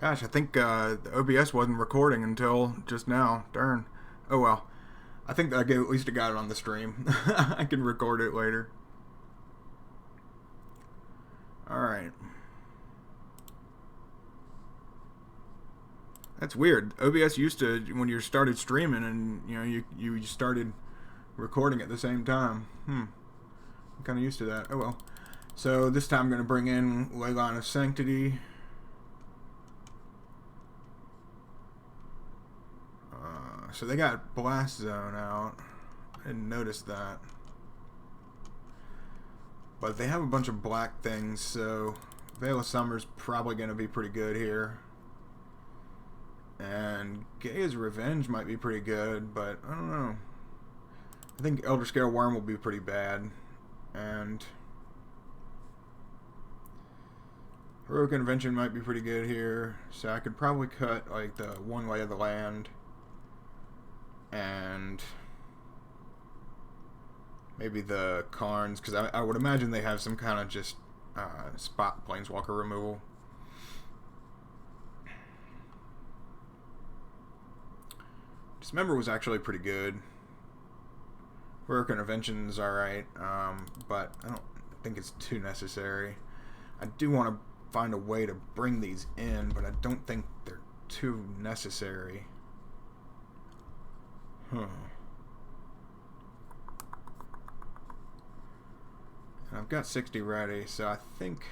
Gosh, I think the OBS wasn't recording until just now. Darn. Oh well. I think that at least I got it on the stream. I can record it later. Alright. That's weird. OBS used to, when you started streaming and you started recording at the same time. I'm kind of used to that. Oh well. So this time I'm going to bring in Leyline of Sanctity. So they got Blast Zone out. I didn't notice that. But they have a bunch of black things, so Veil of Summer's probably going to be pretty good here. And Gaia's Revenge might be pretty good, but I don't know. I think Elder Scale Worm will be pretty bad. And Heroic Intervention might be pretty good here. So I could probably cut like the One Way of the Land. And maybe the Karns, because I would imagine they have some kind of just spot Planeswalker removal. Dismember was actually pretty good. Heroic Intervention's alright, but I don't think it's too necessary. I do want to find a way to bring these in, but I don't think they're too necessary. And I've got 60 ready, so I think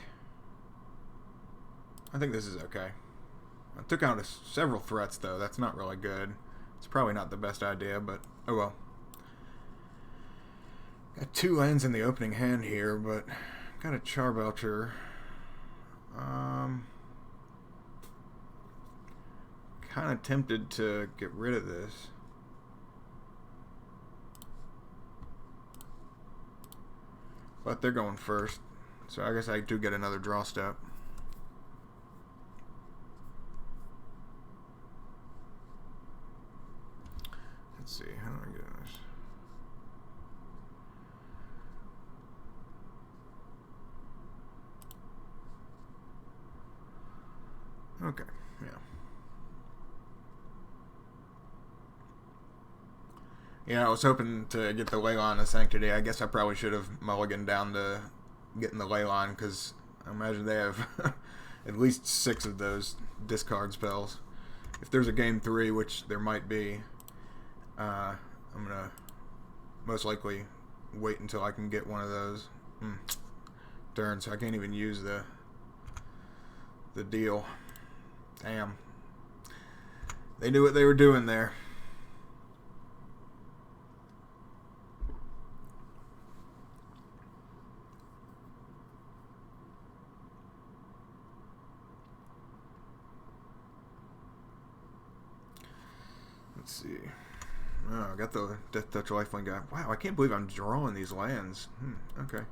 this is okay. I took out several threats though. That's not really good. It's probably not the best idea, but oh well. Got 2 lands in the opening hand here, but got a Charbelcher. Kind of tempted to get rid of this. But they're going first, so I guess I do get another draw step. Let's see, how do I get this? Okay, yeah. Yeah, I was hoping to get the Leyline of Sanctity. I guess I probably should have mulliganed down to getting the Leyline, because I imagine they have at least 6 of those discard spells. If there's a game 3, which there might be, I'm going to most likely wait until I can get one of those. Darn, so I can't even use the deal. Damn. They knew what they were doing there. Let's see. Oh, I got the Death Touch Lifeline guy. Wow, I can't believe I'm drawing these lands. Okay.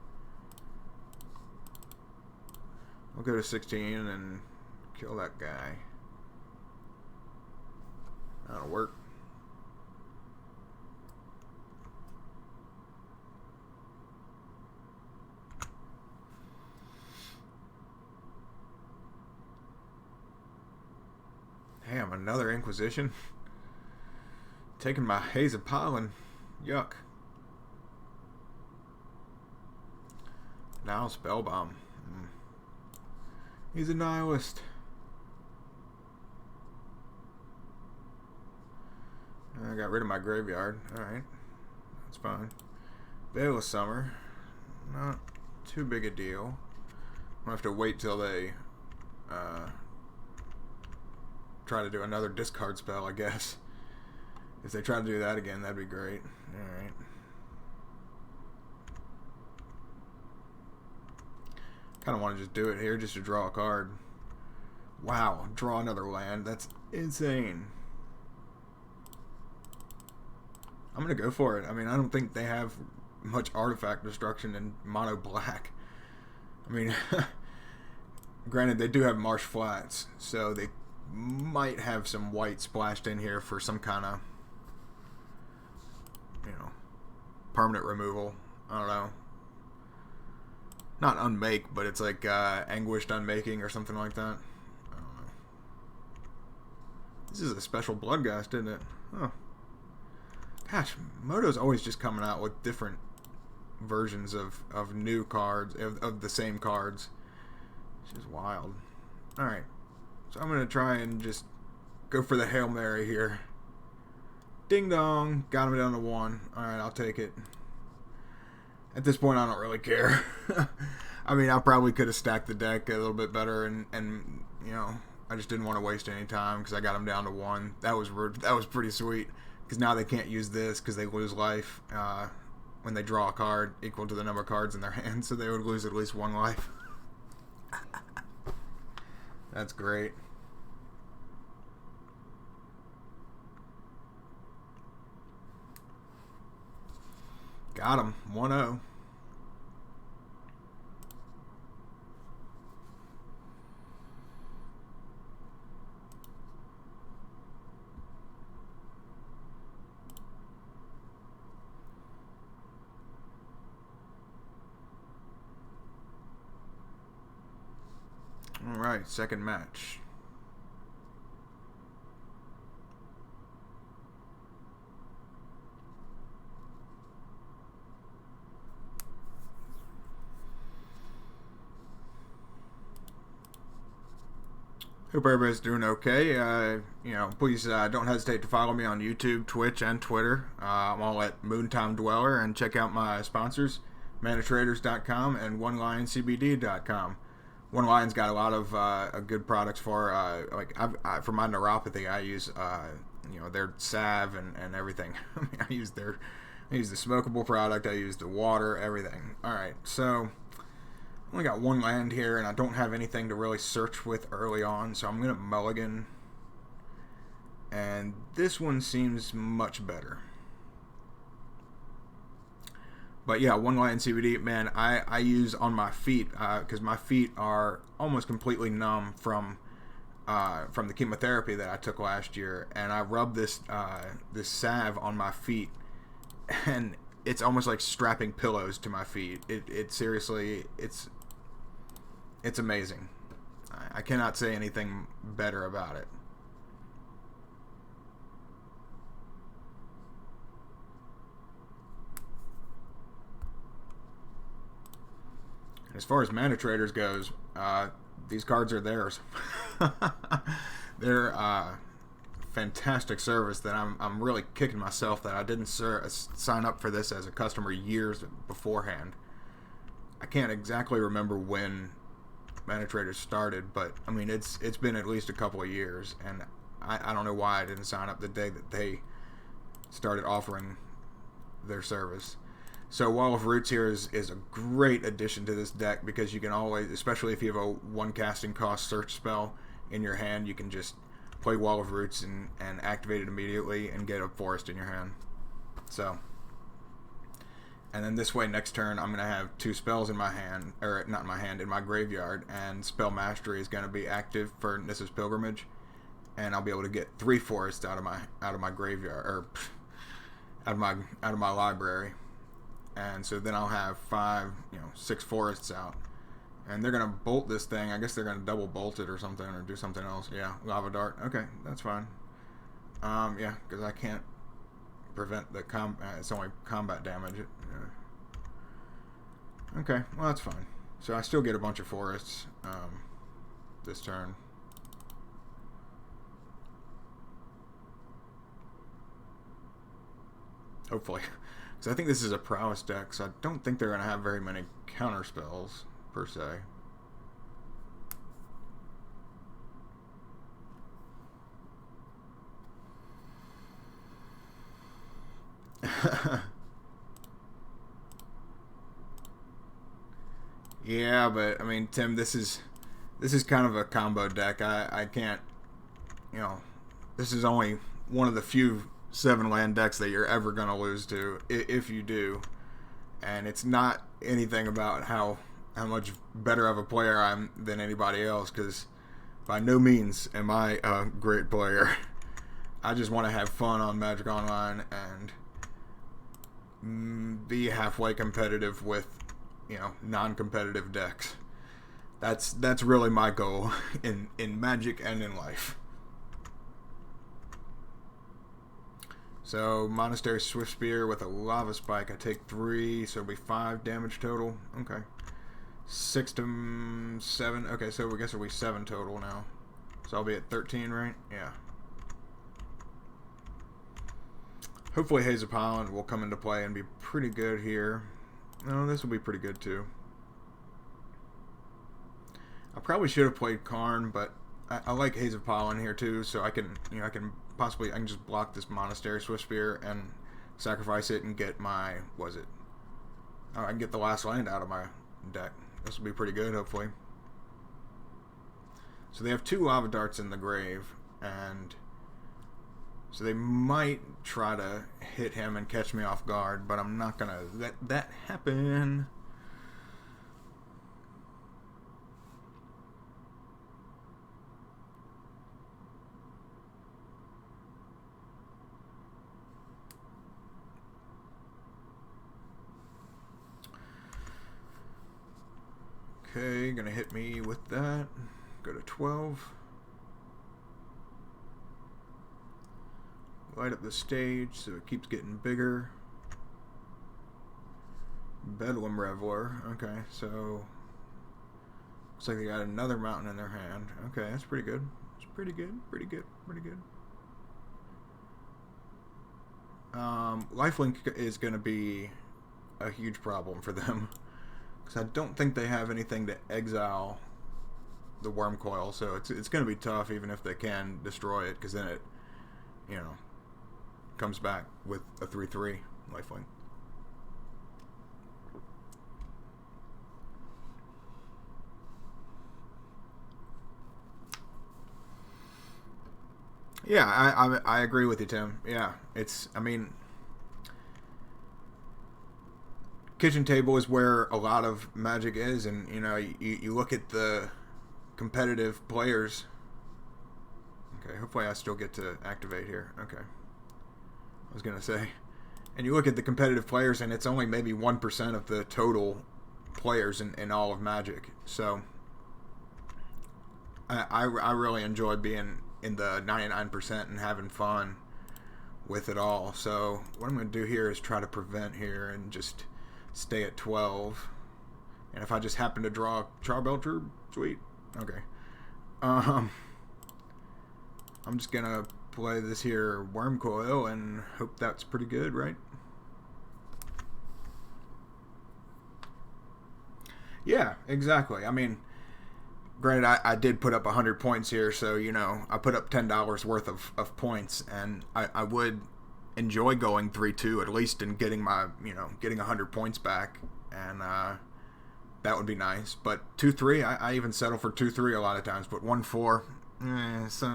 I'll go to 16 and kill that guy. That'll work. Damn, another Inquisition. Taking my Haze of Pollen. Yuck. Now Spellbomb. He's a nihilist. I got rid of my graveyard. Alright. That's fine. Veil of Summer. Not too big a deal. I'll have to wait till they try to do another discard spell, I guess. If they try to do that again, that'd be great. Alright. Kind of want to just do it here just to draw a card. Wow, draw another land. That's insane. I'm going to go for it. I mean, I don't think they have much artifact destruction in mono black. I mean, granted, they do have Marsh Flats, so they might have some white splashed in here for some kind of, permanent removal. I don't know. Not unmake, but it's like anguished unmaking or something like that. I don't know. This is a special Bloodgast, isn't it? Oh. Gosh, Moto's always just coming out with different versions of new cards, of the same cards. It's just wild. Alright. So I'm going to try and just go for the Hail Mary here. Ding dong. Got him down to 1. Alright, I'll take it. At this point, I don't really care. I mean, I probably could have stacked the deck a little bit better, and you know, I just didn't want to waste any time because I got them down to 1. That was pretty sweet, because now they can't use this because they lose life when they draw a card equal to the number of cards in their hand, so they would lose at least 1 life. That's great. Got him. 1-0. All right, second match. Hope everybody's doing okay. You know, please don't hesitate to follow me on YouTube, Twitch, and Twitter. I'm all at Moontime Dweller, and check out my sponsors, ManaTraders.com and OneLionCBD.com. One Lion's got a lot of good products for for my neuropathy. I use you know, their salve and everything. I mean, I use the smokable product. I use the water, everything. All right, so I only got 1 land here, and I don't have anything to really search with early on, so I'm gonna mulligan. And this one seems much better. But yeah, One Lion CBD, man, I use on my feet because my feet are almost completely numb from the chemotherapy that I took last year, and I rub this salve on my feet, and it's almost like strapping pillows to my feet. It seriously, it's amazing. I cannot say anything better about it. As far as Mana Traders goes, these cards are theirs. They're fantastic service that I'm really kicking myself that I didn't sign up for this as a customer years beforehand. I can't exactly remember when Mana Traders started, but I mean it's been at least a couple of years, and I don't know why I didn't sign up the day that they started offering their service. So Wall of Roots here is a great addition to this deck because you can always, especially if you have a 1 casting cost search spell in your hand, you can just play Wall of Roots and activate it immediately and get a forest in your hand. So, and then this way next turn I'm going to have 2 spells in my hand, or not in my hand, in my graveyard, and Spell Mastery is going to be active for Nissa's Pilgrimage, and I'll be able to get 3 forests out of my graveyard, or out of my library. And so then I'll have 6 forests out. And they're going to bolt this thing. I guess they're going to double bolt it or something, or do something else. Yeah, Lava Dart. Okay, that's fine. Yeah, because I can't prevent the it's only combat damage. Okay, well that's fine. So I still get a bunch of forests this turn. Hopefully. Because I think this is a prowess deck, so I don't think they're going to have very many counter spells, per se. Yeah, but, I mean, Tim, this is kind of a combo deck. I can't, you know, this is only one of the few 7-land decks that you're ever going to lose to, if you do. And it's not anything about how much better of a player I'm than anybody else, because by no means am I a great player. I just want to have fun on Magic Online and be halfway competitive with, you know, non-competitive decks. That's really my goal in Magic and in life. So, Monastery Swift Spear with a Lava Spike. I take 3, so it'll be 5 damage total. Okay. 6 to 7. Okay, so I guess it'll be 7 total now. So I'll be at 13, right? Yeah. Hopefully Haze of Pollen will come into play and be pretty good here. No, this will be pretty good too. I probably should have played Karn, but I like Haze of Pollen here too, so I can, I can just block this Monastery Swift Spear and sacrifice it and get my, I can get the last land out of my deck. This will be pretty good, hopefully. So they have 2 Lava Darts in the grave, and so they might try to hit him and catch me off guard, but I'm not gonna let that happen. Okay, gonna hit me with that. Go to 12. Light up the stage so it keeps getting bigger. Bedlam Reveler. Okay, so looks like they got another mountain in their hand. Okay, that's pretty good. It's pretty good. Pretty good. Pretty good. Lifelink is going to be a huge problem for them because I don't think they have anything to exile the Worm Coil, so it's going to be tough even if they can destroy it, because then it, comes back with a 3/3 lifelink. Yeah, I agree with you, Tim. Yeah, kitchen table is where a lot of Magic is, and you look at the competitive players. Okay, hopefully I still get to activate here. Okay, I was gonna say, and you look at the competitive players, and it's only maybe 1% of the total players in all of Magic. So I really enjoy being in the 99% and having fun with it all. So what I'm going to do here is try to prevent here and just stay at 12. And if I just happen to draw Charbelcher, sweet. Okay. I'm just going to play this here Worm Coil and hope that's pretty good, right? Yeah, exactly. I mean, granted, I did put up 100 points here, so, I put up $10 worth of points, and I would enjoy going 3-2 at least and getting my, getting 100 points back, and that would be nice. But 2-3, I even settle for 2-3 a lot of times, but 1-4, so,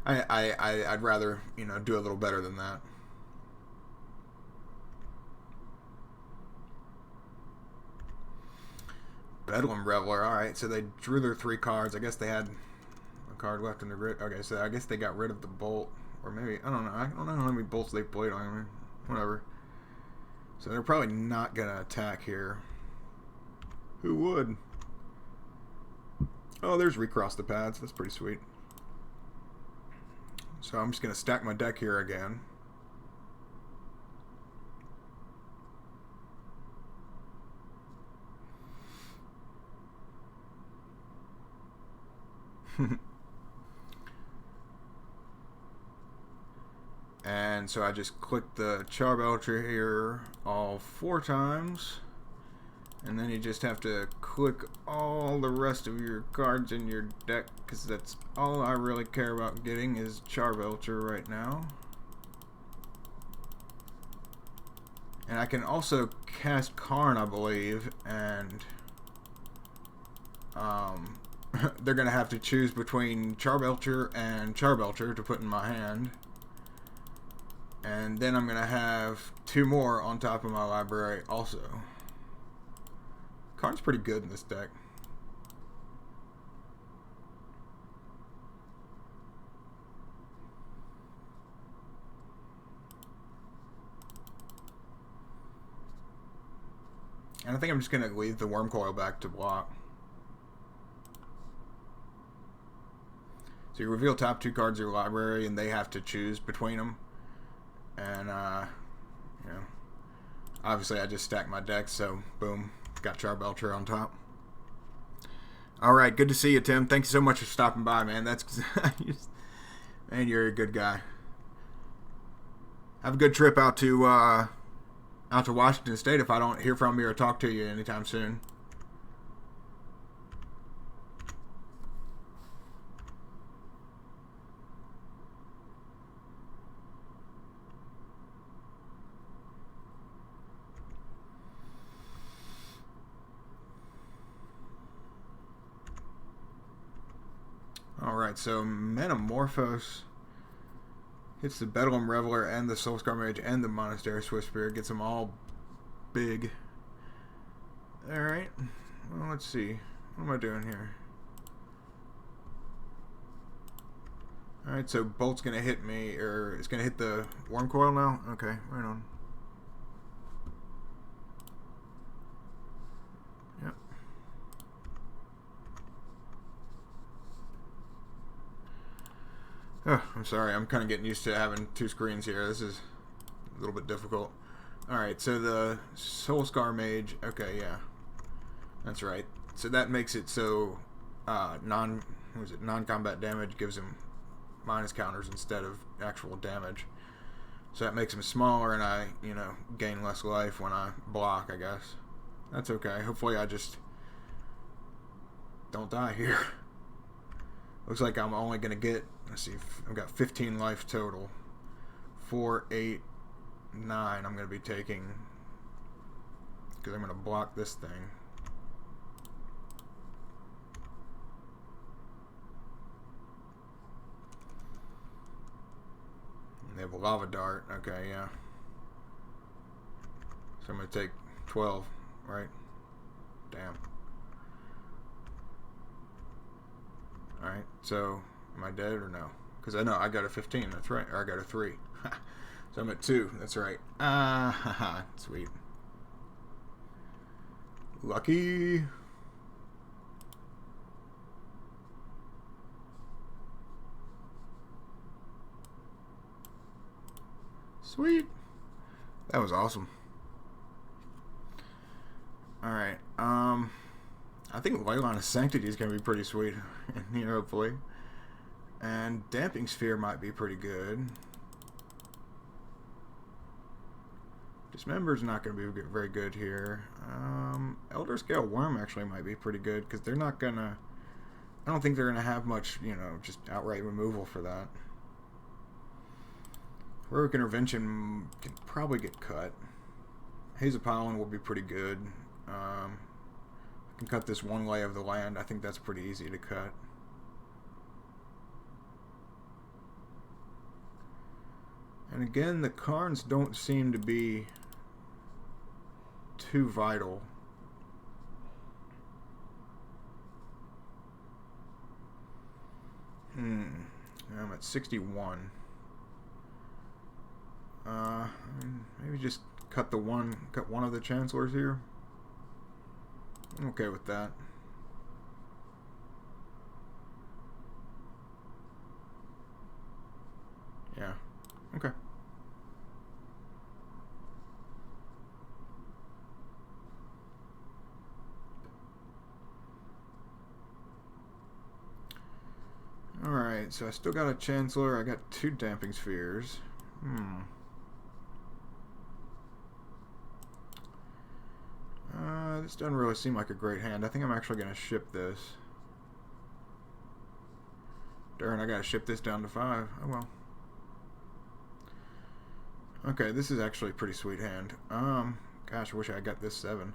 I'd rather, do a little better than that. Bedlam Reveler. Alright, so they drew their 3 cards. I guess they had a card left in the grid. Okay, so I guess they got rid of the bolt. Or maybe, I don't know. I don't know how many bolts they played on me. Whatever. So they're probably not going to attack here. Who would? Oh, there's Recross the Pads. That's pretty sweet. So I'm just going to stack my deck here again. And so I just click the Charbelcher here all 4 times, and then you just have to click all the rest of your cards in your deck, because that's all I really care about getting is Charbelcher right now. And I can also cast Karn, I believe, and they're going to have to choose between Charbelcher and Charbelcher to put in my hand. And then I'm going to have 2 more on top of my library also. Karn's pretty good in this deck. And I think I'm just going to leave the Worm Coil back to block. So you reveal top 2 cards of your library, and they have to choose between them. And, you know, obviously I just stacked my deck, so boom, got Charbelcher on top. All right, good to see you, Tim. Thank you so much for stopping by, man. That's man, you're a good guy. Have a good trip out to Washington State if I don't hear from you or talk to you anytime soon. Alright, so Metamorphose hits the Bedlam Reveler and the Soulscar Mage and the Monastery Swiftspear. Gets them all big. Alright, well, let's see. What am I doing here? Alright, so Bolt's going to hit me, or it's going to hit the Worm Coil now? Okay, right on. Oh, I'm sorry. I'm kind of getting used to having 2 screens here. This is a little bit difficult. Alright, so the Soulscar Mage. Okay, yeah. That's right. So that makes it so non-combat damage gives him minus counters instead of actual damage. So that makes him smaller, and I, you know, gain less life when I block, I guess. That's okay. Hopefully I just don't die here. Looks like I'm only going to get, let's see, I've got 15 life total. 4, 8, 9 I'm going to be taking, because I'm going to block this thing. And they have a Lava Dart. Okay, yeah. So I'm going to take 12, right? Damn. Alright, so am I dead or no? Because I know I got a 15, that's right. Or I got a 3. So I'm at 2, that's right. Haha, sweet. Lucky. Sweet. That was awesome. Alright, I think Leyline of Sanctity is going to be pretty sweet in here, hopefully. And Damping Sphere might be pretty good. Dismember's not going to be very good here. Elder Scale Worm actually might be pretty good, because they're not going to... I don't think they're going to have much, you know, just outright removal for that. Heroic Intervention can probably get cut. Haze of Pollen will be pretty good. I can cut this 1 lay of the land. I think that's pretty easy to cut. And again, the Karns don't seem to be too vital. I'm at 61. Maybe just cut one of the Chancellors here. I'm okay with that. Yeah. Okay. Alright, so I still got a Chancellor. I got 2 Damping Spheres. This doesn't really seem like a great hand. I think I'm actually going to ship this. Darn, I got to ship this down to 5. Oh well. Okay, this is actually a pretty sweet hand. Gosh, I wish I got this 7.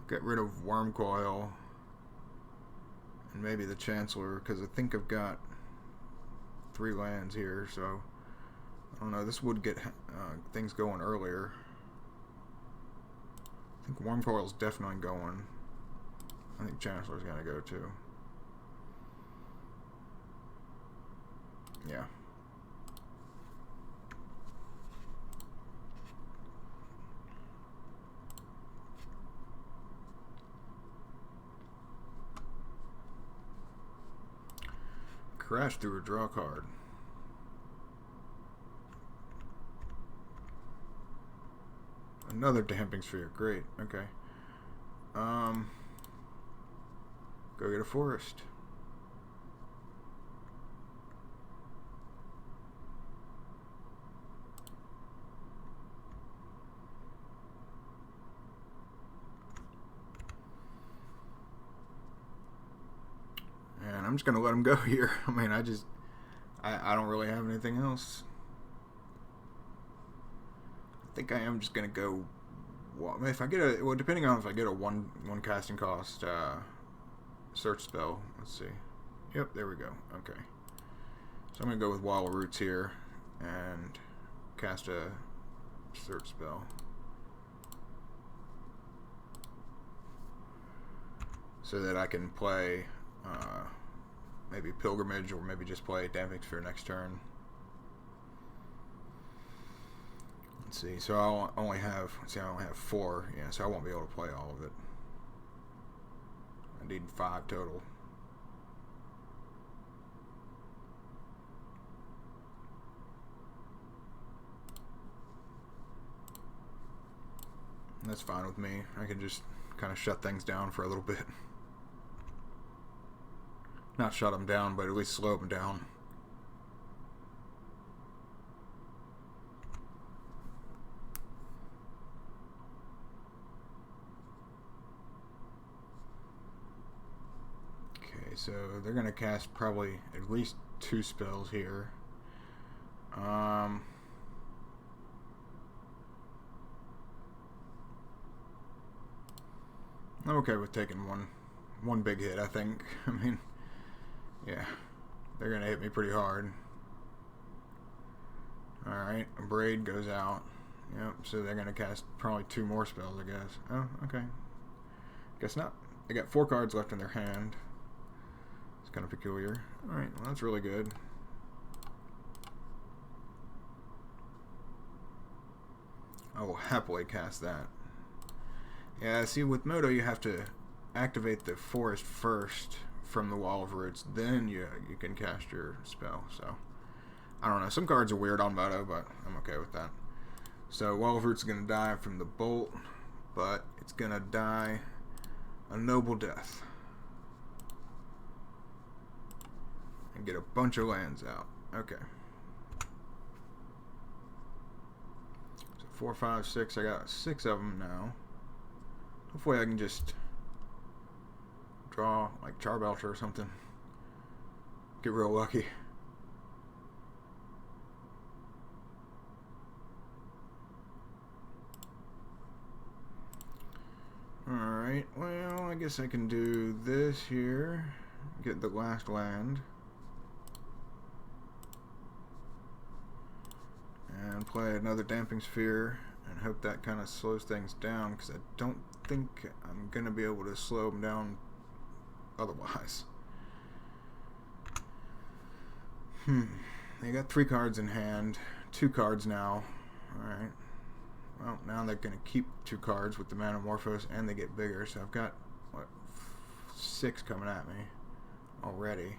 Get rid of Worm Coil. And maybe the Chancellor, because I think I've got 3 lands here, so... I don't know, this would get things going earlier. I think Worm Coil's definitely going. I think Chancellor's gonna go too. Yeah. Crash through a draw card. Another damping sphere. Great. Okay. Go get a forest. And I'm just gonna let him go here. I mean, I don't really have anything else. I think I am just gonna go. Well, if I get a depending on if I get a one casting cost search spell. Let's see. Yep, there we go. Okay, so I'm gonna go with Wall of Roots here and cast a search spell. So that I can play maybe Pilgrimage, or maybe just play Damping Sphere next turn. Let's see. So I only have 4. Yeah, so I won't be able to play all of it. I need 5 total. And that's fine with me. I can just kind of shut things down for a little bit. Not shut them down, but at least slow them down. Okay, so they're going to cast probably at least 2 spells here. I'm okay with taking one big hit, I think. I mean, yeah, they're going to hit me pretty hard. Alright, a Braid goes out. Yep, so they're going to cast probably 2 more spells, I guess. Oh, okay. Guess not. They got 4 cards left in their hand. It's kind of peculiar. Alright, well, that's really good. I will happily cast that. Yeah, see, with Moto, you have to activate the forest first from the Wall of Roots, then you can cast your spell. So I don't know, some cards are weird on Moto, but I'm okay with that. So Wall of Roots is going to die from the bolt, but it's going to die a noble death and get a bunch of lands out. Okay, so 4, 5, 6. I got 6 of them now. Hopefully I can just draw like Charbelcher or something. Get real lucky. Alright, well, I guess I can do this here. Get the last land. And play another Damping Sphere and hope that kind of slows things down, because I don't think I'm going to be able to slow them down otherwise. They got 3 cards in hand, 2 cards now. Alright. Well, now they're going to keep 2 cards with the Manamorphose, and they get bigger, so I've got, what, 6 coming at me already.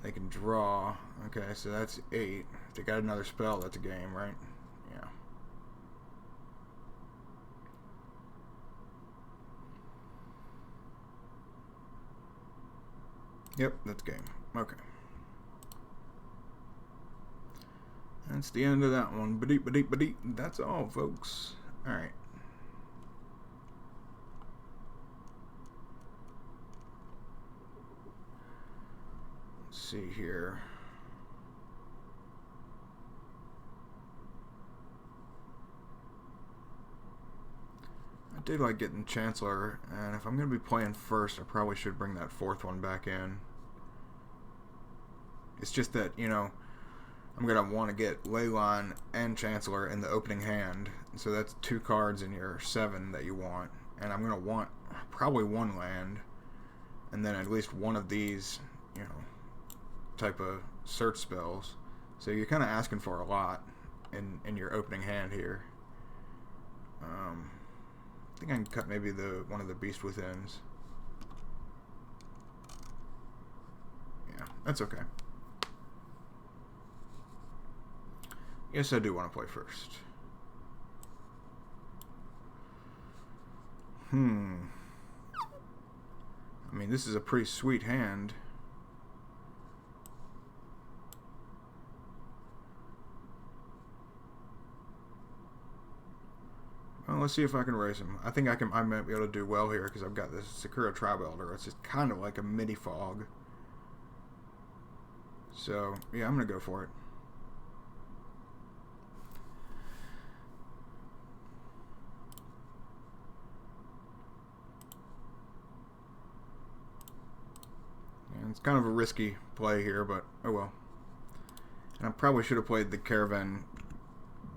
They can draw. Okay, so that's 8. If they got another spell, that's a game, right? Yeah. Yep, that's game. Okay. That's the end of that one. Ba-deep, ba-deep, ba-deep. That's all, folks. Alright. Let's see here. I did like getting Chancellor, and if I'm going to be playing first, I probably should bring that 4th one back in. It's just that, you know, I'm going to want to get Leyline and Chancellor in the opening hand. So that's 2 cards in your 7 that you want. And I'm going to want probably 1 land. And then at least one of these, you know, type of search spells. So you're kind of asking for a lot in your opening hand here. I think I can cut maybe one of the Beast Withins. Yeah. That's okay. Yes, I do want to play first. I mean, this is a pretty sweet hand. Well, let's see if I can raise him. I think I might be able to do well here because I've got this Goblin Charbelcher. It's just kind of like a mini fog. So, yeah, I'm going to go for it. And it's kind of a risky play here, but oh well. And I probably should have played the Caravan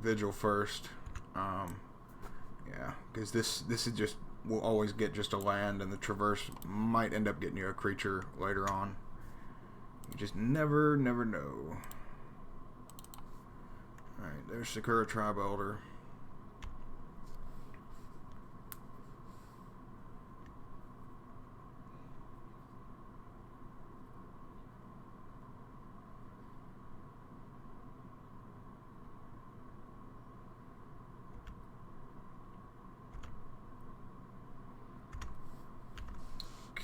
Vigil first. Yeah, because this is just will always get just a land, and the Traverse might end up getting you a creature later on. You just never know. Alright, there's Goblin Charbelcher.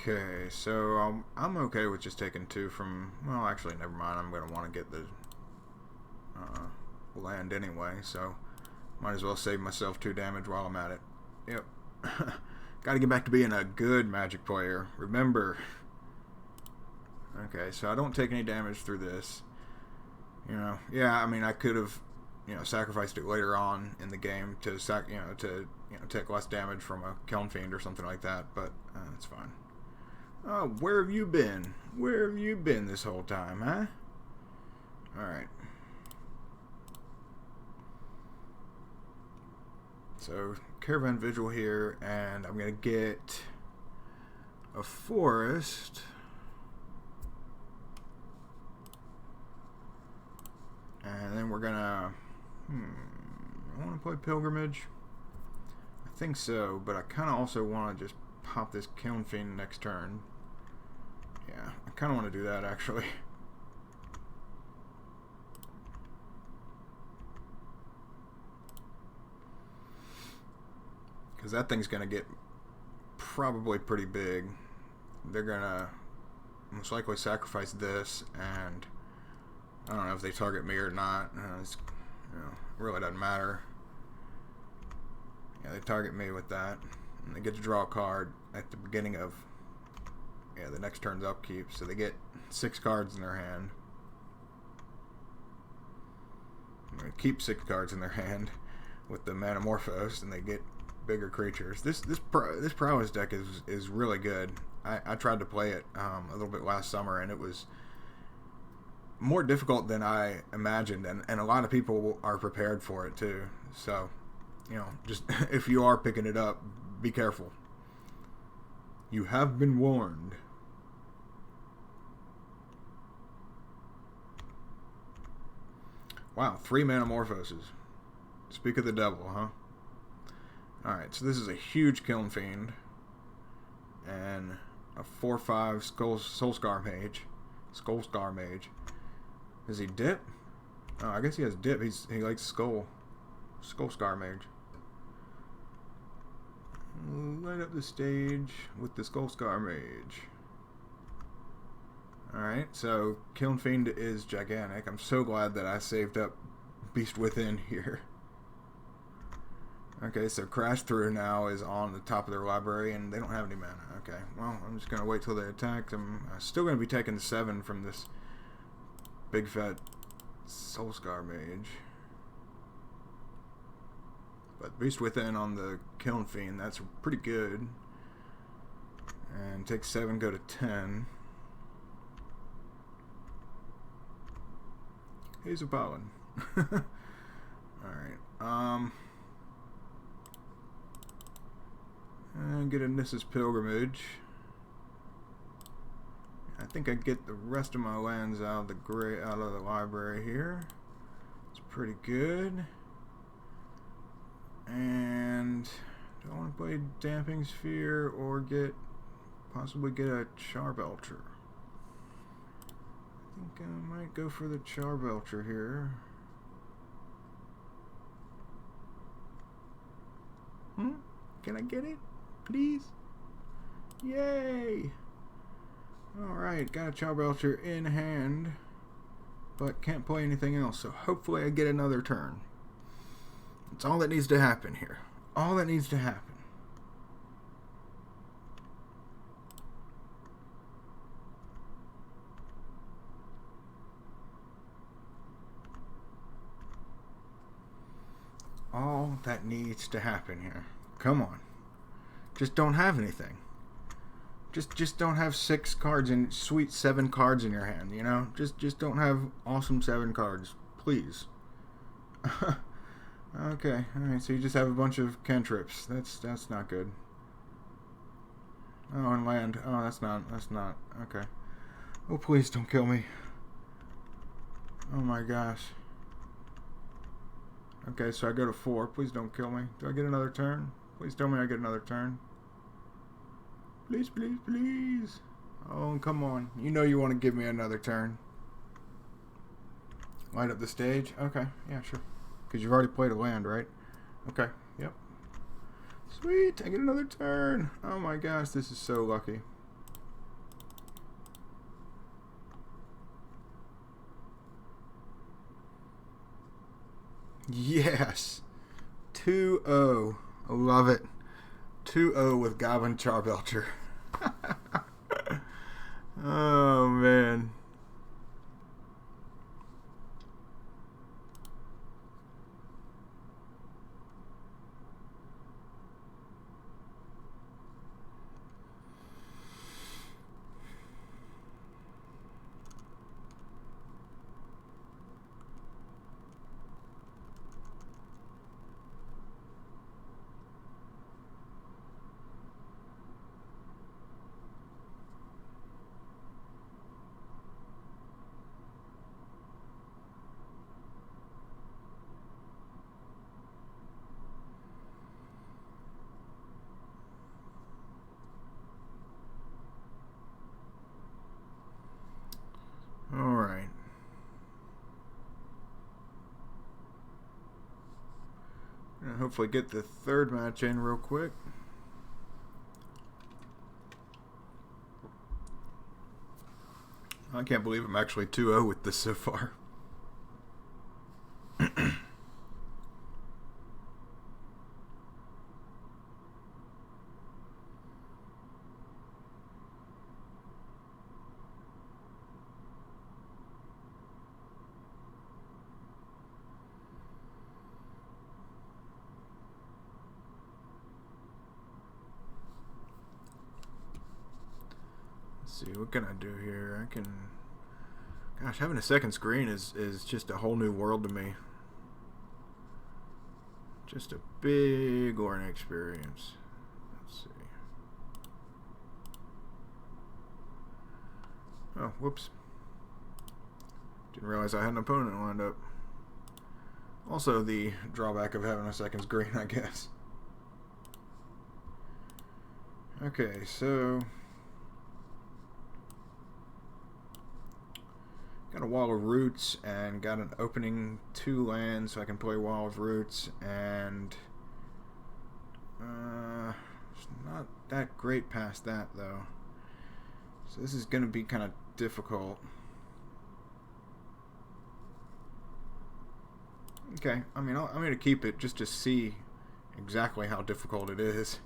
Okay, so I'm okay with just taking 2 from... Well, actually, never mind. I'm going to want to get the land anyway, so might as well save myself 2 damage while I'm at it. Yep. Got to get back to being a good Magic player. Remember. Okay, so I don't take any damage through this. You know, yeah, I mean, I could have, sacrificed it later on in the game to, take less damage from a Kiln Fiend or something like that, but it's fine. Oh, where have you been? Where have you been this whole time, huh? Alright. So, Caravan Vigil here, and I'm going to get a forest. And then we're going to... I want to play Pilgrimage. I think so, but I kind of also want to just pop this Kiln Fiend next turn. Yeah, I kind of want to do that, actually. Because that thing's going to get probably pretty big. They're going to most likely sacrifice this, and I don't know if they target me or not. It really doesn't matter. Yeah, they target me with that, and they get to draw a card at the beginning of the next turn's upkeep, so they get 6 cards in their hand. They keep 6 cards in their hand with the Manamorphose, and they get bigger creatures. This Prowess deck is really good. I tried to play it a little bit last summer, and it was more difficult than I imagined, and a lot of people are prepared for it too. So, just if you are picking it up, be careful. You have been warned. Wow, 3 Manamorphoses. Speak of the devil, huh? Alright, so this is a huge Kiln Fiend. And a 4/5 Soulscar Mage. Skullscar Mage. Does he dip? Oh, I guess he has dip. He likes Skullscar Mage. Light up the stage with the Skullscar Mage. Alright, so Kiln Fiend is gigantic. I'm so glad that I saved up Beast Within here. Okay, so Crash Through now is on the top of their library, and they don't have any mana. Okay, well, I'm just going to wait till they attack. I'm still going to be taking 7 from this big fat Soulscar Mage. But Beast Within on the Kiln Fiend, that's pretty good. And take 7, go to 10. Haze of Pollen. Alright, and get a Nissa's Pilgrimage. I think I get the rest of my lands out of the library here. It's pretty good. And do I want to play Damping Sphere or possibly get a Charbelcher? think I might go for the Charbelcher here. Can I get it? Please? Yay! Alright, got a Charbelcher in hand, but can't play anything else, so hopefully I get another turn. That's all that needs to happen here. All that needs to happen. All that needs to happen here. Come on. Just don't have anything. Just don't have 6 cards and sweet 7 cards in your hand, you know? Just don't have awesome 7 cards. Please. Okay, alright, so you just have a bunch of cantrips. That's not good. Oh, and land. Oh, that's not. Okay. Oh, please don't kill me. Oh my gosh. Okay, so I go to 4. Please don't kill me. Do I get another turn? Please tell me I get another turn. Please, please, please. Oh, come on. You know you want to give me another turn. Light up the stage? Okay, yeah, sure. Because you've already played a land, right? Okay, yep. Sweet, I get another turn. Oh my gosh, this is so lucky. Yes. 2-0. I love it. 2-0 with Goblin Charbelcher. Oh, man. Alright. Gonna hopefully get the third match in real quick. I can't believe I'm actually 2-0 with this so far. See, what can I do here? I can... Gosh, having a second screen is just a whole new world to me. Just a big learning experience. Let's see. Oh, whoops. Didn't realize I had an opponent lined up. Also the drawback of having a second screen, I guess. Okay, so... got a Wall of Roots and got an opening 2 lands so I can play Wall of Roots, and it's not that great past that though. So this is going to be kind of difficult. Okay, I mean I'm going to keep it just to see exactly how difficult it is.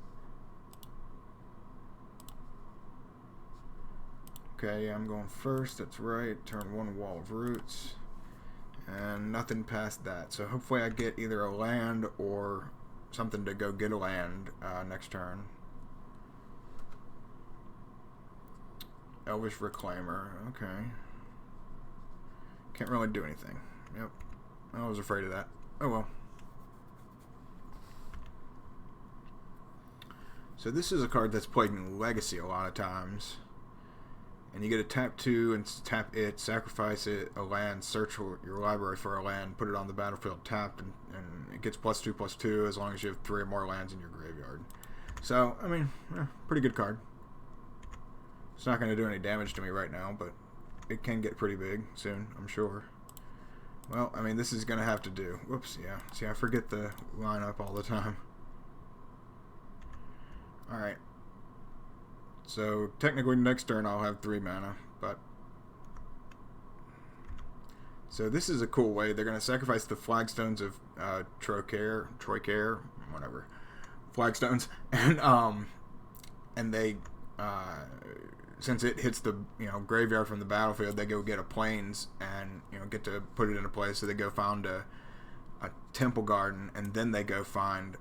Okay, I'm going first, that's right. Turn 1 Wall of Roots. And nothing past that. So hopefully I get either a land or something to go get a land next turn. Elvish Reclaimer, okay. Can't really do anything. Yep, I was afraid of that. Oh well. So this is a card that's played in Legacy a lot of times. And you get a tap 2 and tap it, sacrifice it, a land, search your library for a land, put it on the battlefield tapped, and it gets +2/+2 as long as you have 3 or more lands in your graveyard. So, I mean, pretty good card. It's not going to do any damage to me right now, but it can get pretty big soon, I'm sure. Well, I mean, this is gonna have to do. Whoops, yeah. See, I forget the lineup all the time. Alright. So, technically next turn I'll have 3 mana, but... So this is a cool way. They're gonna sacrifice the flagstones of Troycare, whatever. Flagstones. And they... since it hits the graveyard from the battlefield, they go get a plains and get to put it into place. So they go find a temple garden, and then they go find,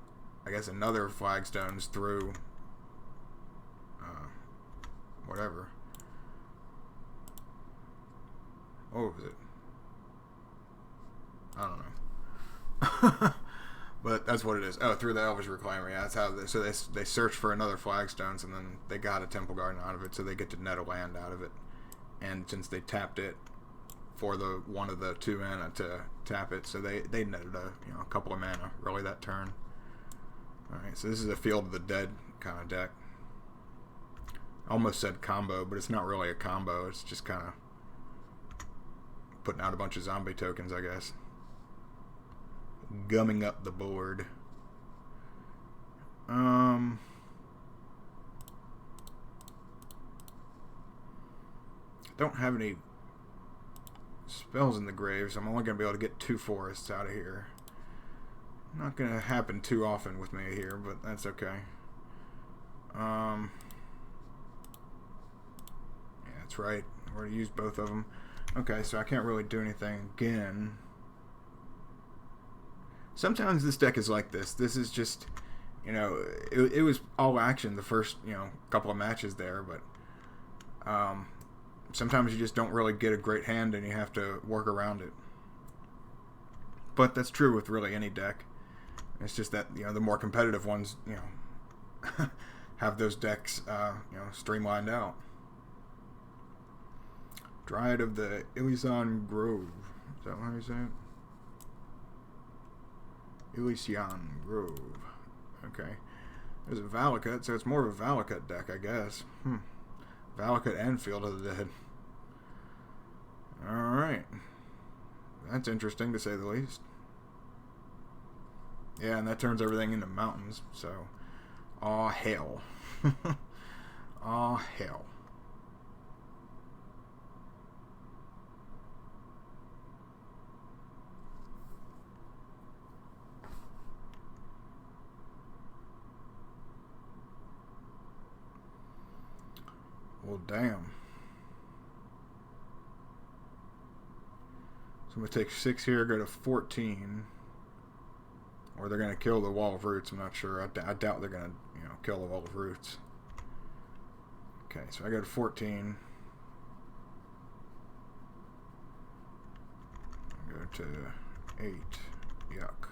I guess, another flagstones through whatever. What was it? I don't know. But that's what it is. Oh, through the Elvish Reclaimer. Yeah, that's how they search for another flagstones, and then they got a temple garden out of it, so they get to net a land out of it. And since they tapped it for the one of the 2 mana to tap it, so they netted a couple of mana really that turn. All right, so this is a Field of the Dead kind of deck. I almost said combo, but it's not really a combo. It's just kind of putting out a bunch of zombie tokens, I guess. Gumming up the board. Don't have any spells in the grave, so I'm only going to be able to get 2 forests out of here. Not going to happen too often with me here, but that's okay. Yeah, that's right. I already used both of them. Okay, so I can't really do anything again. Sometimes this deck is like this. This is just, it was all action the first, couple of matches there, but sometimes you just don't really get a great hand and you have to work around it. But that's true with really any deck. It's just that, the more competitive ones, have those decks, streamlined out. Dryad of the Elysian Grove. Is that how you say it? Elysian Grove. Okay. There's a Valakut, so it's more of a Valakut deck, I guess. Valakut and Field of the Dead. Alright. That's interesting, to say the least. Yeah, and that turns everything into mountains, so... Aw, hell. Aw, hell. Well, damn. So I'm going to take 6 here, go to 14. Or they're going to kill the Wall of Roots. I'm not sure. I doubt they're going to, kill the Wall of Roots. Okay, so I go to 14. I go to 8. Yuck.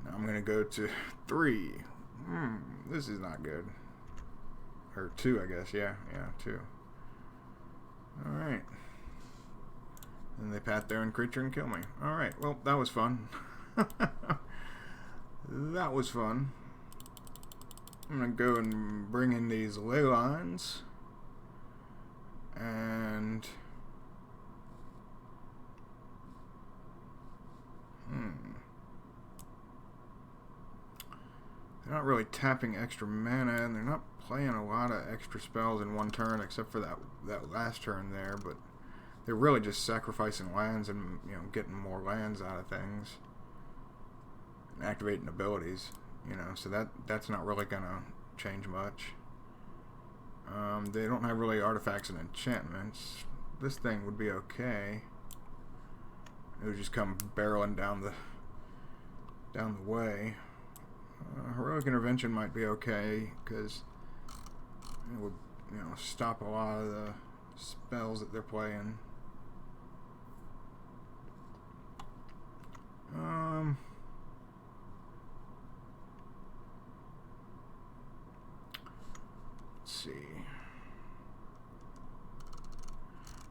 Now I'm going to go to 3. This is not good. Or 2, I guess. Yeah, 2. Alright. And they pat their own creature and kill me. Alright, well, that was fun. That was fun. I'm going to go and bring in these ley lines. And... They're not really tapping extra mana, and they're not playing a lot of extra spells in one turn, except for that last turn there, but they're really just sacrificing lands and, getting more lands out of things. And activating abilities, so that's not really gonna change much. They don't have really artifacts and enchantments. This thing would be okay. It would just come barreling down the way. Heroic Intervention might be okay, because it would, stop a lot of the spells that they're playing. Let's see.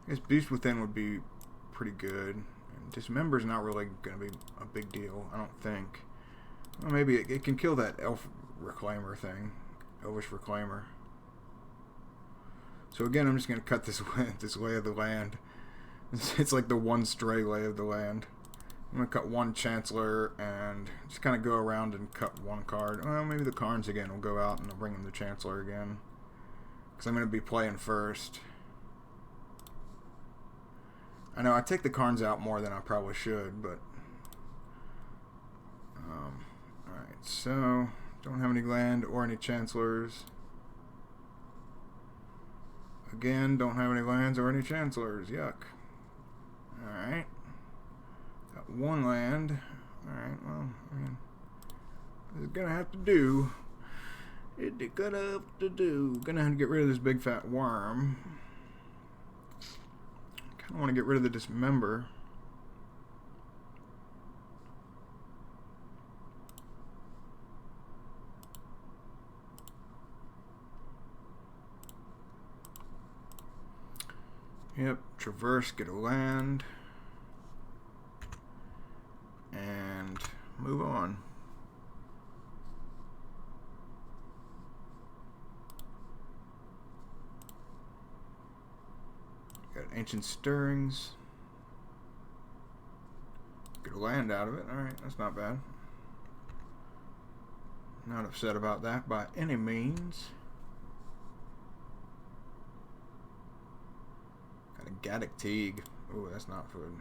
I guess Beast Within would be pretty good. And Dismember's not really going to be a big deal, I don't think. Well, maybe it can kill that Elf Reclaimer thing. Elvish Reclaimer. So again, I'm just going to cut this lay of the land. It's like the one stray lay of the land. I'm going to cut one Chancellor and just kind of go around and cut one card. Well, maybe the Karns again will go out and I'll bring in the Chancellor again. Because I'm going to be playing first. I know I take the Karns out more than I probably should, but... Alright, so... Don't have any land or any Chancellors. Again, don't have any lands or any Chancellors. Yuck. Alright. Got one land. Alright, well, I mean... It's gonna have to do. It's gonna have to do. Gonna have to get rid of this big fat worm. I want to get rid of the dismember. Yep, traverse, get a land, and move on. Got ancient stirrings. Get a land out of it. Alright, that's not bad. Not upset about that by any means. Got a Gaddock Teague. Ooh, that's not food.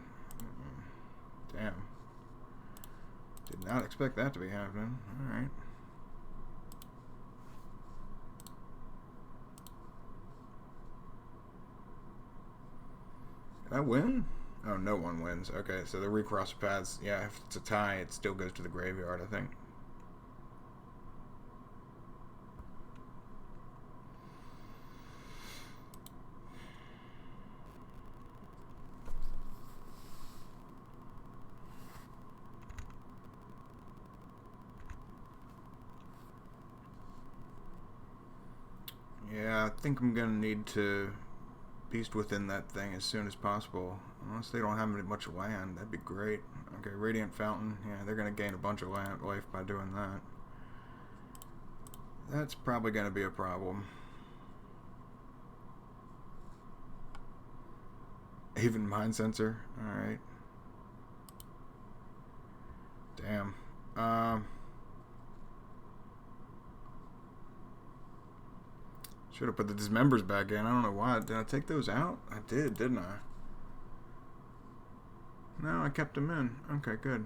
Damn. Did not expect that to be happening. Alright. Did I win? Oh, no one wins. Okay, so the recross paths, yeah, if it's a tie, it still goes to the graveyard, I think. Yeah, I think I'm gonna need to beast within that thing as soon as possible. Unless they don't have much land, that'd be great. Okay, Radiant Fountain. Yeah, they're gonna gain a bunch of land life by doing that. That's probably gonna be a problem. Even Mind Sensor. Alright. Damn. Should have put the dismembers back in. I don't know why. Did I take those out? I did, didn't I? No, I kept them in. Okay, good.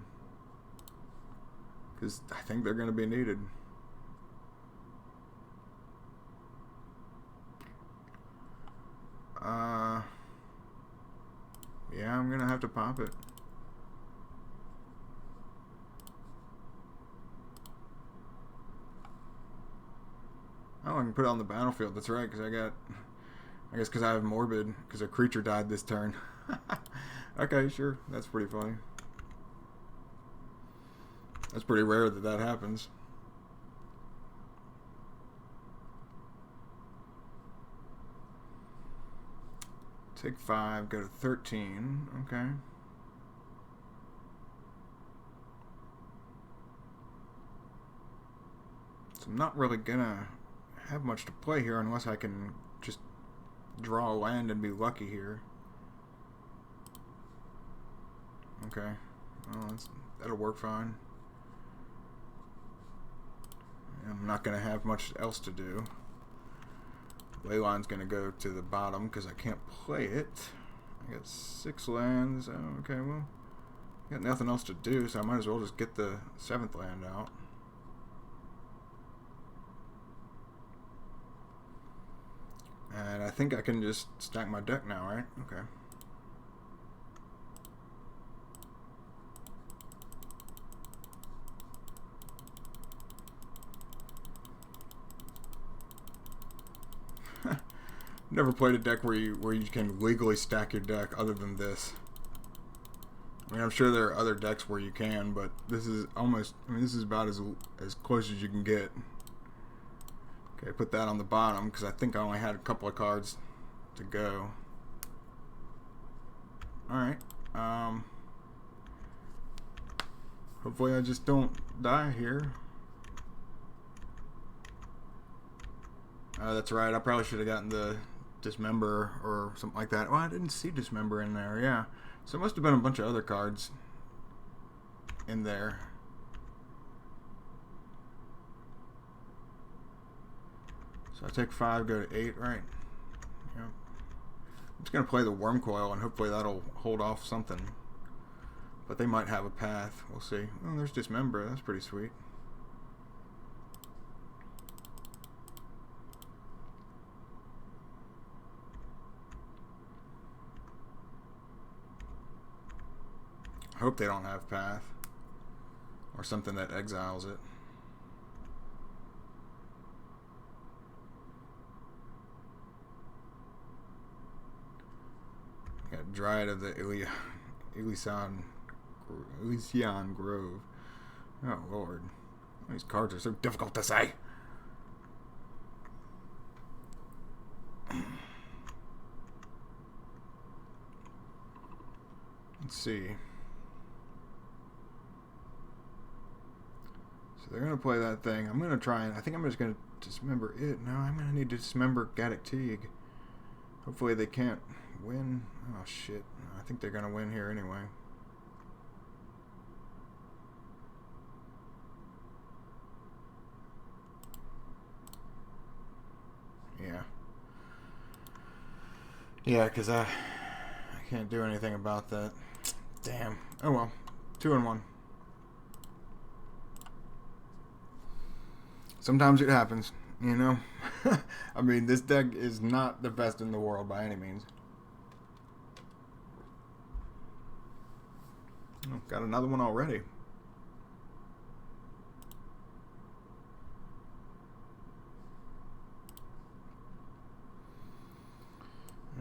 Because I think they're going to be needed. Yeah, I'm going to have to pop it. Oh, I can put it on the battlefield. That's right, because I guess because I have Morbid, because a creature died this turn. Okay, sure. That's pretty funny. That's pretty rare that that happens. Take 5, go to 13. Okay. So I'm not really gonna have much to play here unless I can just draw a land and be lucky here. Okay. Well, that'll work fine. I'm not gonna have much else to do. Leyline's gonna go to the bottom because I can't play it. I got 6 lands. Oh, okay, well, got nothing else to do, so I might as well just get the 7th land out. And I think I can just stack my deck now, right? Okay. Never played a deck where you can legally stack your deck other than this. I mean, I'm sure there are other decks where you can, but this is almost, I mean, this is about as close as you can get. Okay, put that on the bottom because I think I only had a couple of cards to go. Alright. Hopefully I just don't die here. That's right, I probably should have gotten the Dismember or something like that. Well, I didn't see Dismember in there, yeah. So it must have been a bunch of other cards in there. So I take 5, go to 8, right? Yep. I'm just going to play the Worm Coil, and hopefully that'll hold off something. But they might have a path. We'll see. Oh, there's Dismember. That's pretty sweet. I hope they don't have path. Or something that exiles it. Got Dryad of the Elysian Grove. Oh, Lord. These cards are so difficult to say. Let's see. So they're going to play that thing. I'm going to try and... I think I'm just going to dismember it. No, I'm going to need to dismember Gaddock Teague. Hopefully they can't win. Oh, shit. I think they're going to win here anyway. Yeah. Yeah, because I can't do anything about that. Damn. Oh, well. 2-1. Sometimes it happens, you know? I mean, this deck is not the best in the world by any means. Oh, got another one already.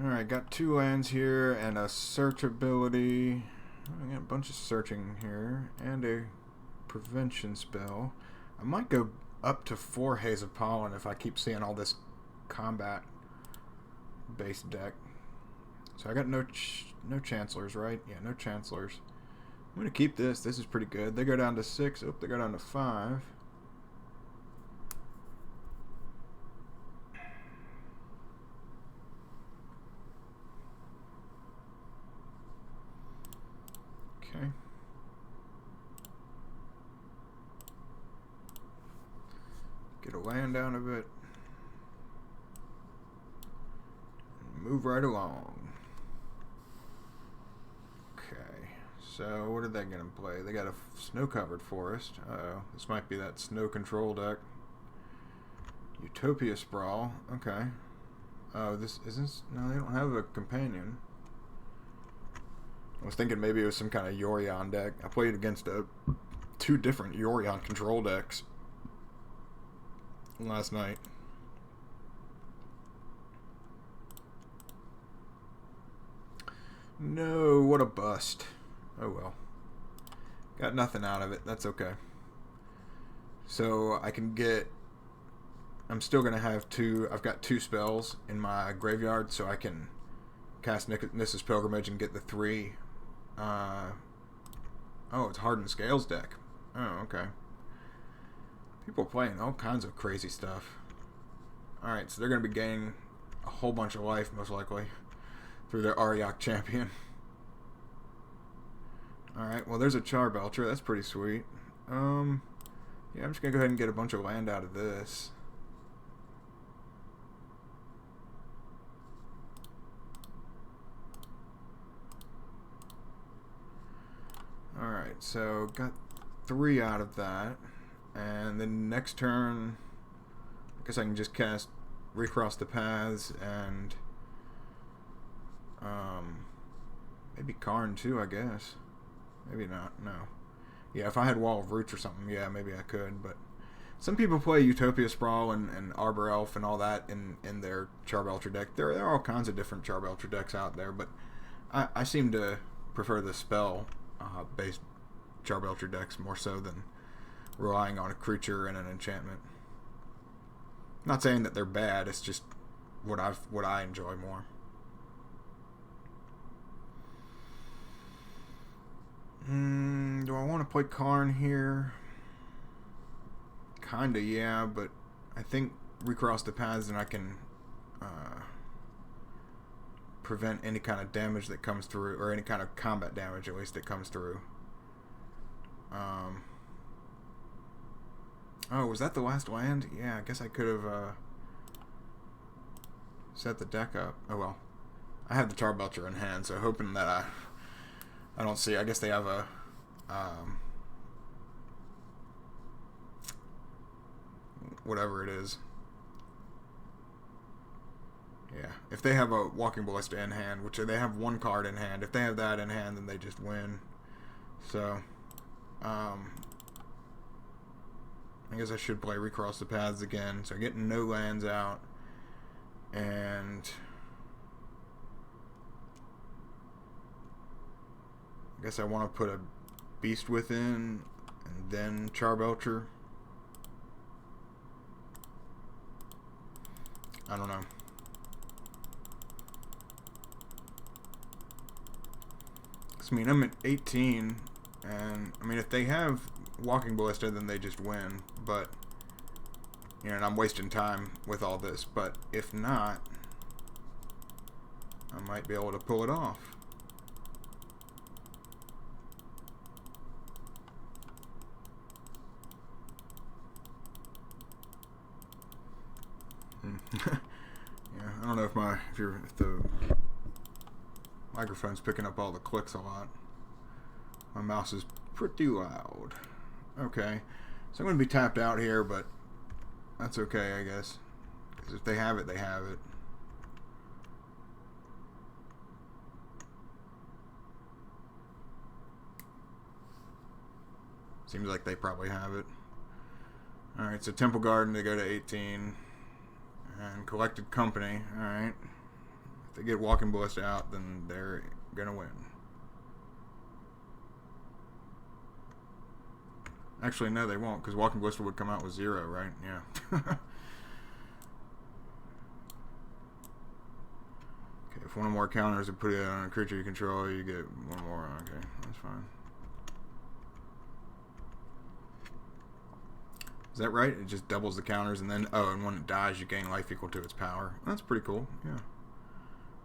Alright, got 2 lands here and a search ability. I got a bunch of searching here and a prevention spell. I might go up to 4 Haze of Pollen if I keep seeing all this combat based deck. So I got no Chancellors, right? Yeah, no Chancellors. I'm going to keep this. This is pretty good. They go down to 6. Oh, they go down to 5. Okay. Get a land out of it. And move right along. Okay. So, what are they going to play? They got a snow-covered forest. Uh-oh. This might be that snow control deck. Utopia Sprawl. Okay. Oh, this... Is this... No, they don't have a companion. I was thinking maybe it was some kind of Yorion deck. I played against 2 different Yorion control decks last night. No, what a bust. Oh well. Got nothing out of it. That's okay. So I can get... I'm still going to have 2... I've got 2 spells in my graveyard, so I can cast Nissa's Pilgrimage and get the 3. Oh, it's Hardened Scales deck. Oh, okay. People playing all kinds of crazy stuff. Alright, so they're going to be gaining a whole bunch of life, most likely, through their Ariok champion. Alright, well, there's a Charbelcher. That's pretty sweet. Yeah, I'm just going to go ahead and get a bunch of land out of this. Alright, so got 3 out of that. And then next turn, I guess I can just cast Recross the Paths and maybe Karn too, I guess. Maybe not, no. Yeah, if I had Wall of Roots or something, yeah, maybe I could. But some people play Utopia Sprawl and Arbor Elf and all that in their Charbelcher deck. There are all kinds of different Charbelcher decks out there, but I seem to prefer the spell-based Charbelcher decks more so than relying on a creature and an enchantment. Not saying that they're bad, it's just what I enjoy more. Do I want to play Karn here? Kinda, yeah, but I think Recross the Paths and I can prevent any kind of damage that comes through, or any kind of combat damage at least that comes through. Oh, was that the last land? Yeah, I guess I could have set the deck up. Oh well. I have the Charbelcher in hand, so hoping that I don't see. I guess they have a whatever it is. Yeah, if they have a Walking Ballista in hand, which they have one card in hand, if they have that in hand, then they just win. So, I guess I should play Recross the Paths again. So getting no lands out, and I guess I want to put a Beast Within and then Charbelcher. I don't know. I mean, I'm at 18, and I mean, if they have Walking Ballista, then they just win. But you know, and I'm wasting time with all this. But if not, I might be able to pull it off. Yeah, I don't know if the microphone's picking up all the clicks a lot. My mouse is pretty loud. Okay, so I'm going to be tapped out here, but that's okay, I guess. Because if they have it, they have it. Seems like they probably have it. Alright, so Temple Garden, they go to 18. And Collected Company, alright. If they get Walking Ballista out, then they're gonna win. Actually, no, they won't, because Walking Ballista would come out with 0, right? Yeah. Okay, if one or more counters and put it on a creature you control, you get one more. Okay, that's fine. Is that right? It just doubles the counters, and then, oh, and when it dies, you gain life equal to its power. That's pretty cool, yeah.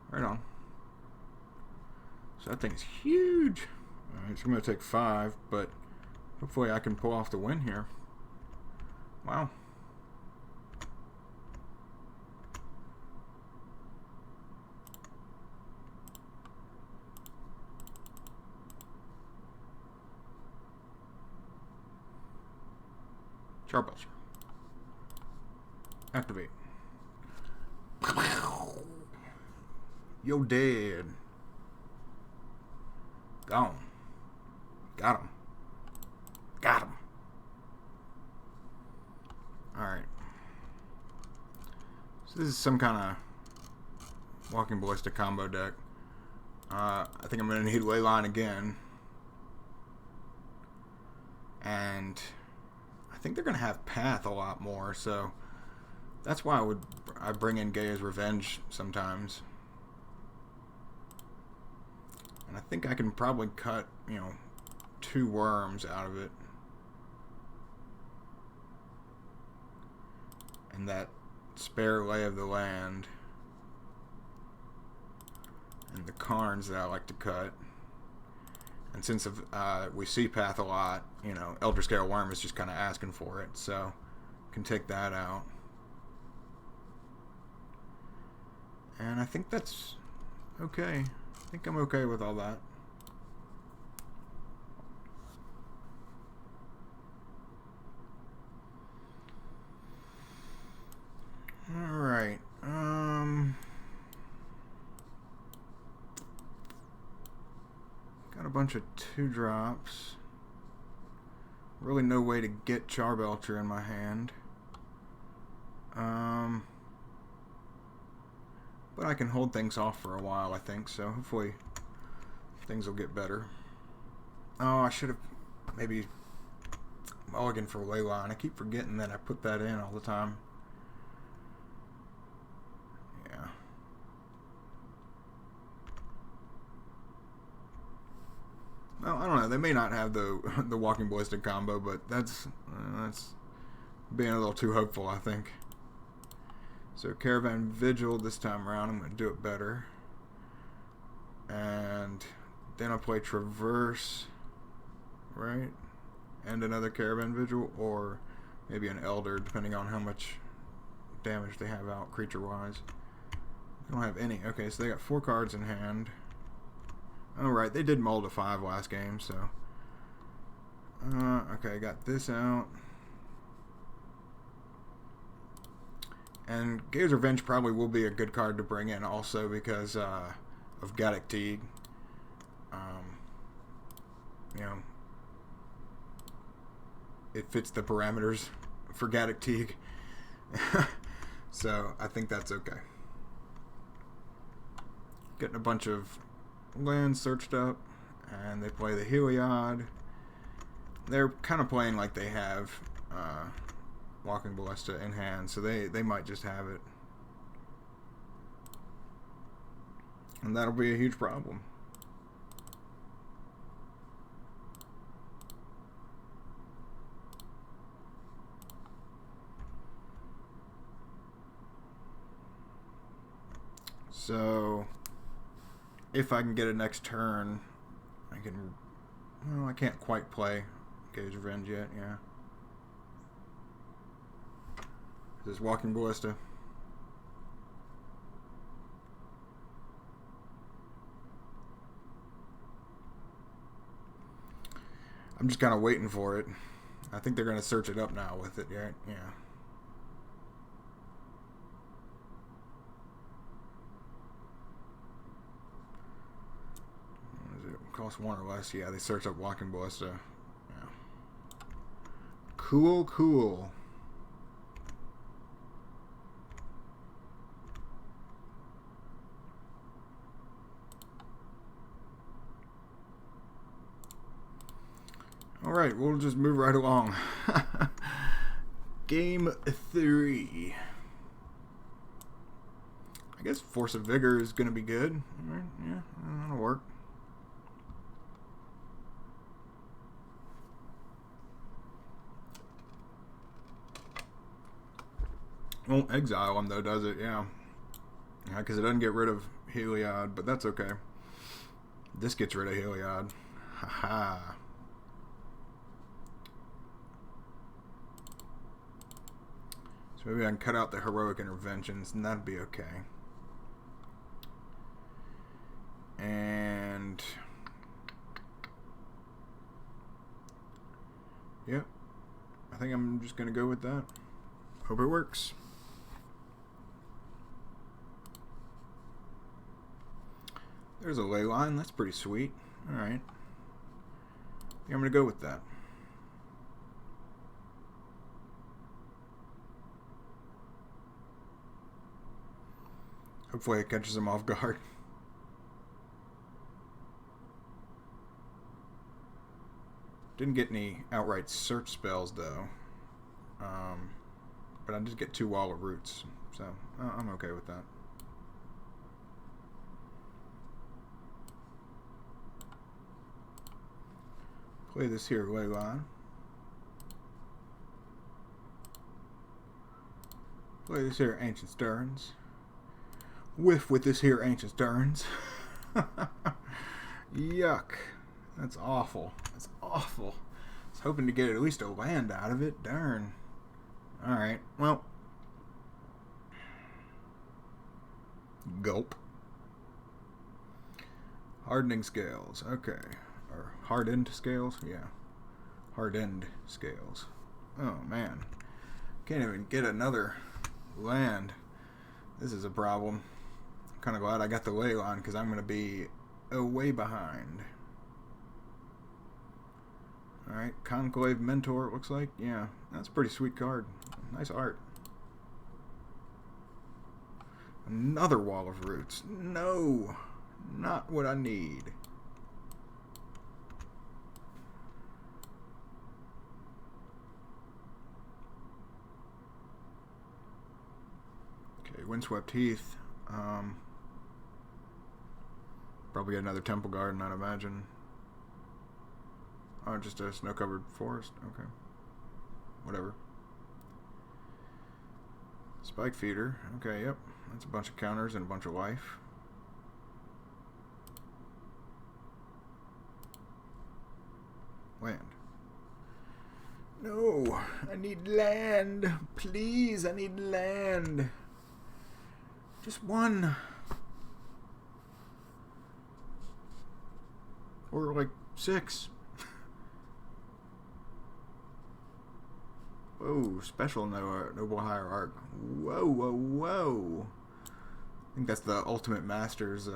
Right on. So that thing's huge. Alright, so I'm going to take 5, but hopefully I can pull off the win here. Wow. Charbelcher. Activate. Yo, dead. Gone. Got him. Got him. Alright. So this is some kind of Walking Ballista combo deck. I think I'm going to need Leyline again. And I think they're going to have Path a lot more, so that's why I bring in Gaia's Revenge sometimes. And I think I can probably cut, 2 worms out of it. And that spare Lay of the Land. And the Karns that I like to cut. And since we see Path a lot, Elder Scale Worm is just kind of asking for it. So, can take that out. And I think that's okay. I think I'm okay with all that. Alright. Got a bunch of 2-drops. Really no way to get Charbelcher in my hand. But I can hold things off for a while, I think, so hopefully things will get better. Oh, I should have maybe mulliganed for Leyline. I keep forgetting that I put that in all the time. Yeah. Well, I don't know. They may not have the Walking Ballista combo, but that's being a little too hopeful, I think. So Caravan Vigil this time around, I'm going to do it better. And then I'll play Traverse, right? And another Caravan Vigil, or maybe an Elder, depending on how much damage they have out creature-wise. They don't have any. Okay, so they got 4 cards in hand. Alright, they did mull to 5 last game, so... okay, got this out. And Gabe's Revenge probably will be a good card to bring in also because of Gaddock Teague. You know, it fits the parameters for Gaddock Teague. So I think that's okay. Getting a bunch of lands searched up, and they play the Heliod. They're kind of playing like they have Walking Ballista in hand, so they might just have it. And that'll be a huge problem. So, if I can get it next turn, I can... Well, I can't quite play Gabe's Revenge yet, yeah. This is Walking Ballista. I'm just kind of waiting for it. I think they're going to search it up now with it, right? Yeah. Cost 1 or less. Yeah, they search up Walking Ballista. Yeah. Cool, cool. Alright, we'll just move right along. Game 3. I guess Force of Vigor is going to be good. Alright, yeah, that'll work. Won't exile him though, does it? Yeah. Yeah, because it doesn't get rid of Heliod, but that's okay. This gets rid of Heliod. Haha. So maybe I can cut out the Heroic Interventions, and that'd be okay. And... yep. I think I'm just going to go with that. Hope it works. There's a ley line. That's pretty sweet. Alright. I'm going to go with that. Hopefully it catches him off guard. Didn't get any outright search spells though. But I did get 2 Wall of Roots. So I'm okay with that. Play this here ley line. Play this here Ancient Stirrings. Whiff with this here Ancient Stirrings. Yuck. That's awful. That's awful. I was hoping to get at least a land out of it. Darn. Alright, well. Gulp. Hardening Scales. Okay. Or hardened scales? Yeah. Hardened scales. Oh, man. Can't even get another land. This is a problem. I'm kind of glad I got the ley line because I'm going to be way behind. Alright, Conclave Mentor, it looks like. Yeah, that's a pretty sweet card. Nice art. Another Wall of Roots. No, not what I need. Okay, Windswept Heath. Probably get another Temple Garden, I'd imagine. Oh, just a snow-covered forest. Okay. Whatever. Spike Feeder. Okay, yep. That's a bunch of counters and a bunch of life. No, I need land. Please, I need land. Just one. Or like 6. Whoa, special noble hierarch. Whoa, whoa, whoa. I think that's the Ultimate Masters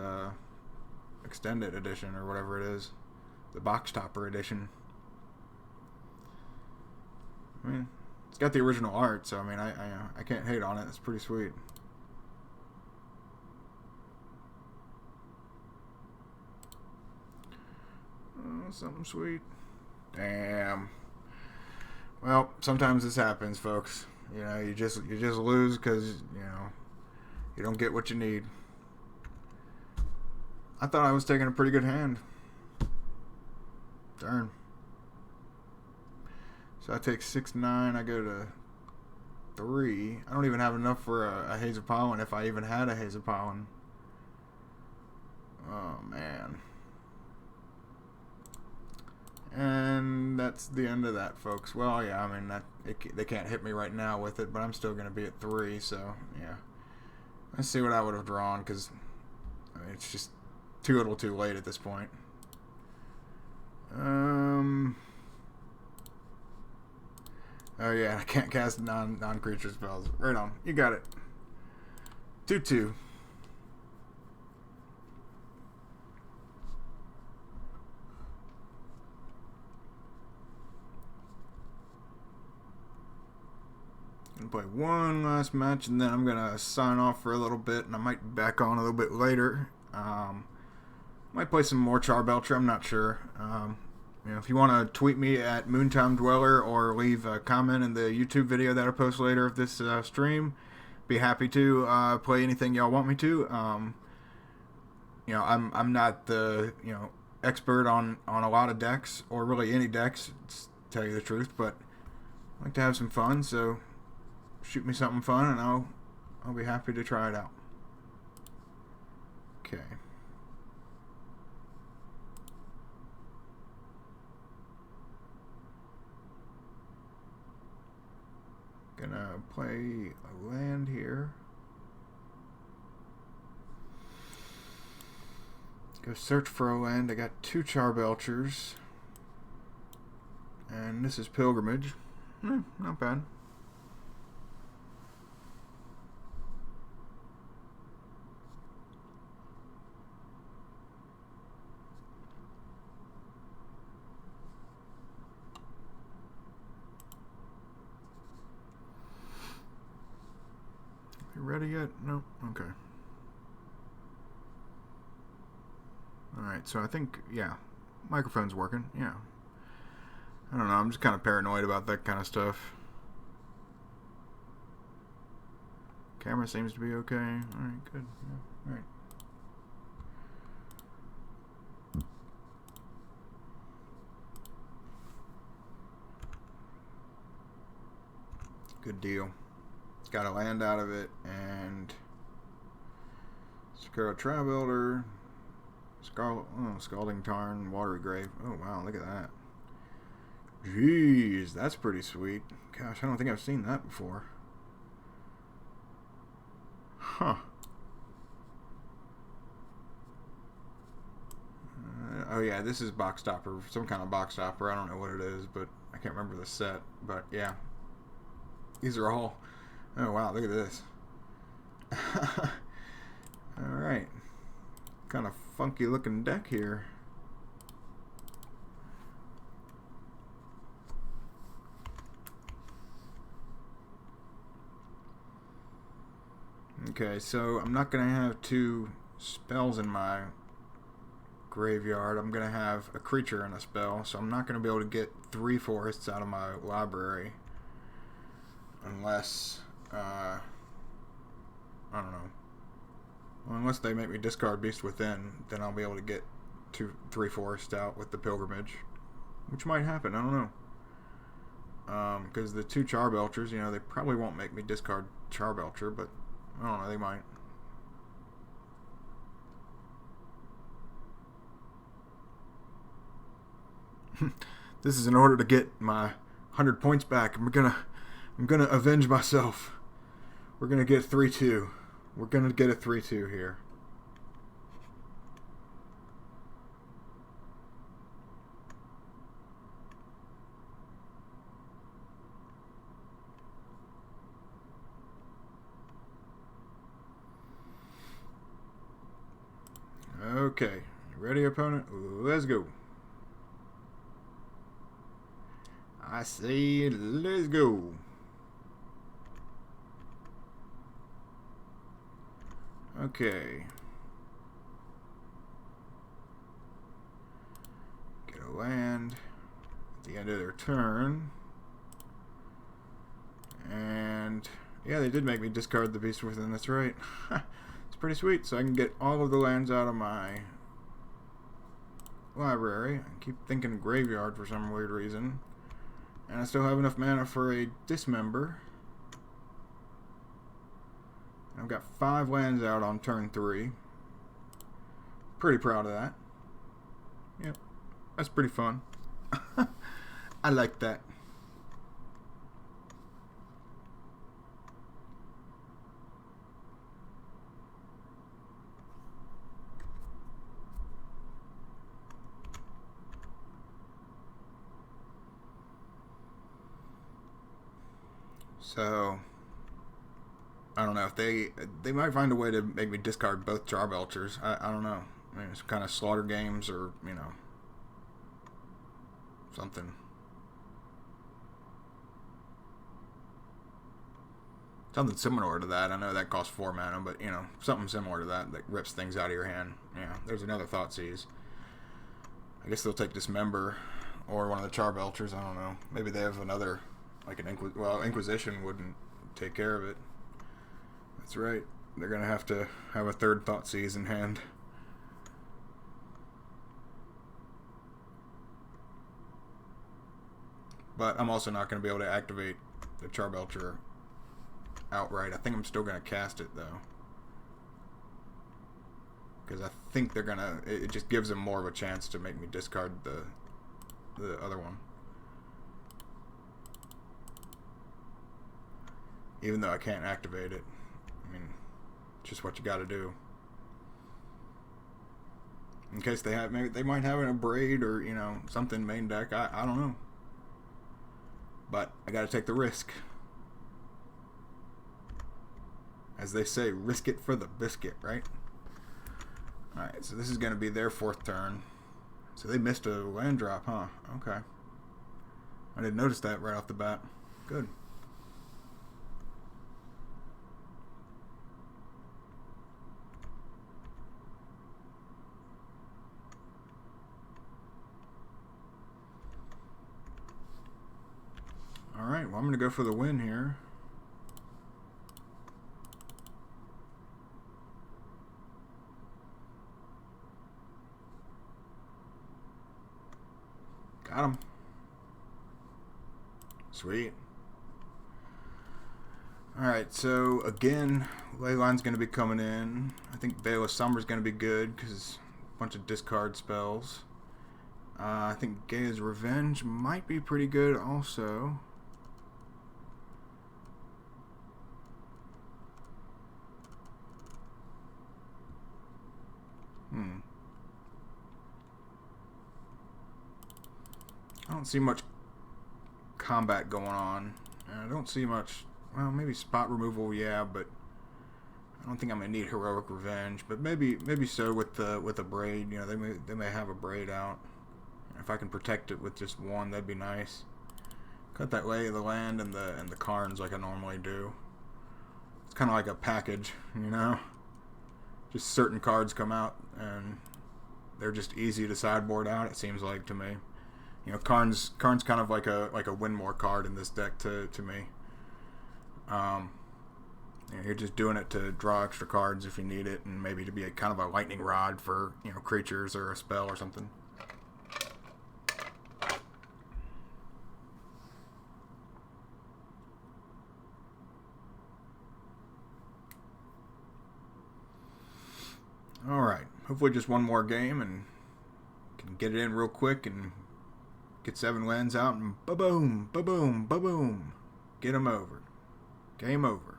extended edition or whatever it is. The box topper edition. I mean, it's got the original art, so I mean, I can't hate on it. It's pretty sweet. Oh, something sweet. Damn. Well, sometimes this happens, folks. You know, you just lose because you don't get what you need. I thought I was taking a pretty good hand. Darn. So I take 6-9. I go to 3. I don't even have enough for a Haze of Pollen if I even had a Haze of Pollen. Oh, man. And that's the end of that, folks. Well, yeah, I mean, they can't hit me right now with it, but I'm still going to be at 3, so, yeah. Let's see what I would have drawn, because I mean, it's just too little too late at this point. Oh, yeah, I can't cast non-creature spells. Right on. You got it. 2/2. Gonna play one last match, and then I'm gonna sign off for a little bit, and I might be back on a little bit later. Might play some more Charbelcher. I'm not sure. If you want to tweet me at Moontime Dweller or leave a comment in the YouTube video that I post later of this stream, be happy to play anything y'all want me to. I'm not the expert on a lot of decks or really any decks, to tell you the truth, but I like to have some fun. So shoot me something fun, and I'll be happy to try it out. Okay. Gonna play a land here. Go search for a land. I got 2 Charbelchers. And this is Pilgrimage. Not bad. You ready yet? No? Okay. Alright, so I think, yeah, microphone's working, yeah. I don't know, I'm just kind of paranoid about that kind of stuff. Camera seems to be okay. Alright, good. Yeah. Alright. Good deal. Got a land out of it, and Goblin Charbelcher, Scalding Tarn, Watery Grave. Oh wow, look at that. Jeez, that's pretty sweet. Gosh, I don't think I've seen that before. Huh. Oh yeah, this is box topper, some kind of box topper. I don't know what it is, but I can't remember the set. But yeah, these are all. Oh wow, look at this. Alright. Kind of funky looking deck here. Okay, so I'm not going to have 2 spells in my graveyard. I'm going to have a creature and a spell, so I'm not going to be able to get 3 forests out of my library. Unless, I don't know. Well, unless they make me discard Beast Within, then I'll be able to get 3 forests out with the Pilgrimage. Which might happen, I don't know. Because the 2 Charbelchers, they probably won't make me discard Charbelcher, but I don't know, they might. This is in order to get my 100 points back. I'm gonna avenge myself. We're gonna get 3-2. We're gonna get a 3-2 here. Okay, ready, opponent? Let's go. I say, let's go. Okay. Get a land at the end of their turn. And yeah, they did make me discard the Beast Within, that's right. It's pretty sweet, so I can get all of the lands out of my library. I keep thinking graveyard for some weird reason. And I still have enough mana for a Dismember. I've got 5 lands out on turn 3. Pretty proud of that. Yep, that's pretty fun. I like that. So I don't know if they might find a way to make me discard both Charbelchers. I don't know. I mean, it's kind of slaughter games or, you know, something. Something similar to that. I know that costs 4 mana, but, you know, something similar to that rips things out of your hand. Yeah, there's another Thoughtseize. I guess they'll take Dismember or one of the Charbelchers. I don't know. Maybe they have another, like an Inquisition wouldn't take care of it. That's right. They're going to have a third Thoughtseize in hand. But I'm also not going to be able to activate the Charbelcher outright. I think I'm still going to cast it, though. Because I think they're going to... It just gives them more of a chance to make me discard the other one. Even though I can't activate it. I mean, it's just what you got to do. In case they have... Maybe they might have a Braid or, you know, something main deck. I don't know. But I got to take the risk. As they say, risk it for the biscuit, right? Alright, so this is going to be their 4th turn. So they missed a land drop, huh? Okay. I didn't notice that right off the bat. Good. Alright, well I'm going to go for the win here. Got him. Sweet. Alright, so again, Leyline's going to be coming in. I think Veil of Summer's going to be good because a bunch of discard spells. I think Gaia's Revenge might be pretty good also. I don't see much combat going on. I don't see much... Well, maybe spot removal, yeah, but I don't think I'm gonna need Heroic Revenge. But maybe so with a Braid. You know, they may have a Braid out. If I can protect it with just one, that'd be nice. Cut that Lay of the Land and the Karns like I normally do. It's kind of like a package, you know. Just certain cards come out and they're just easy to sideboard out. It seems like to me. You know, Karn's kind of like a win more card in this deck to me. You know, you're just doing it to draw extra cards if you need it, and maybe to be kind of a lightning rod for, you know, creatures or a spell or something. All right, hopefully just one more game and can get it in real quick and Get 7 lands out and ba-boom, ba-boom, ba-boom. Get him over. Game over.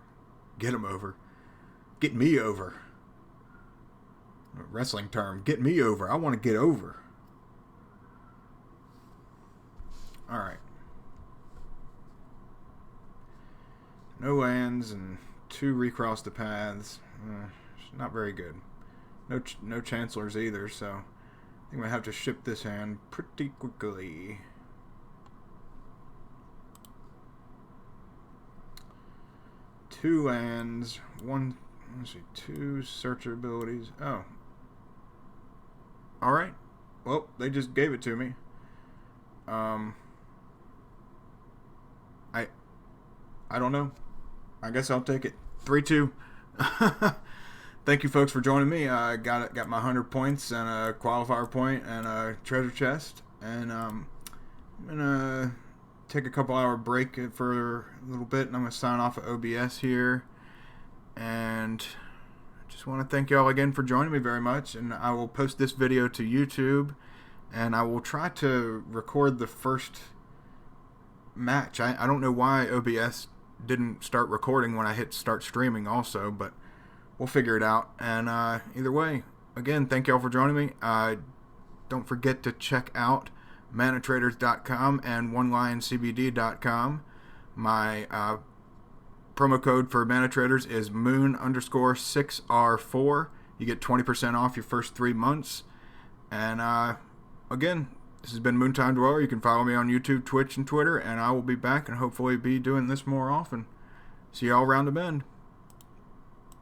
Get him over. Get me over. A wrestling term. Get me over. I want to get over. Alright. No lands and 2 recross the paths. Not very good. No chancellors either, so I think I'm going to have to ship this hand pretty quickly. Two lands, one, let's see, 2 searcher abilities. Oh. Alright. Well, they just gave it to me. I don't know. I guess I'll take it. 3-2. Thank you, folks, for joining me. I got my 100 points and a qualifier point and a treasure chest. And I'm gonna take a couple-hour break for a little bit, and I'm gonna sign off at OBS here. And just want to thank y'all again for joining me very much. And I will post this video to YouTube, and I will try to record the first match. I don't know why OBS didn't start recording when I hit start streaming also, but we'll figure it out. And either way, again, thank y'all for joining me. Don't forget to check out manatraders.com and onelioncbd.com. My promo code for ManaTraders is moon_6R4. You get 20% off your first 3 months. And again, this has been Moontime Dweller. You can follow me on YouTube, Twitch, and Twitter, and I will be back and hopefully be doing this more often. See y'all around the bend.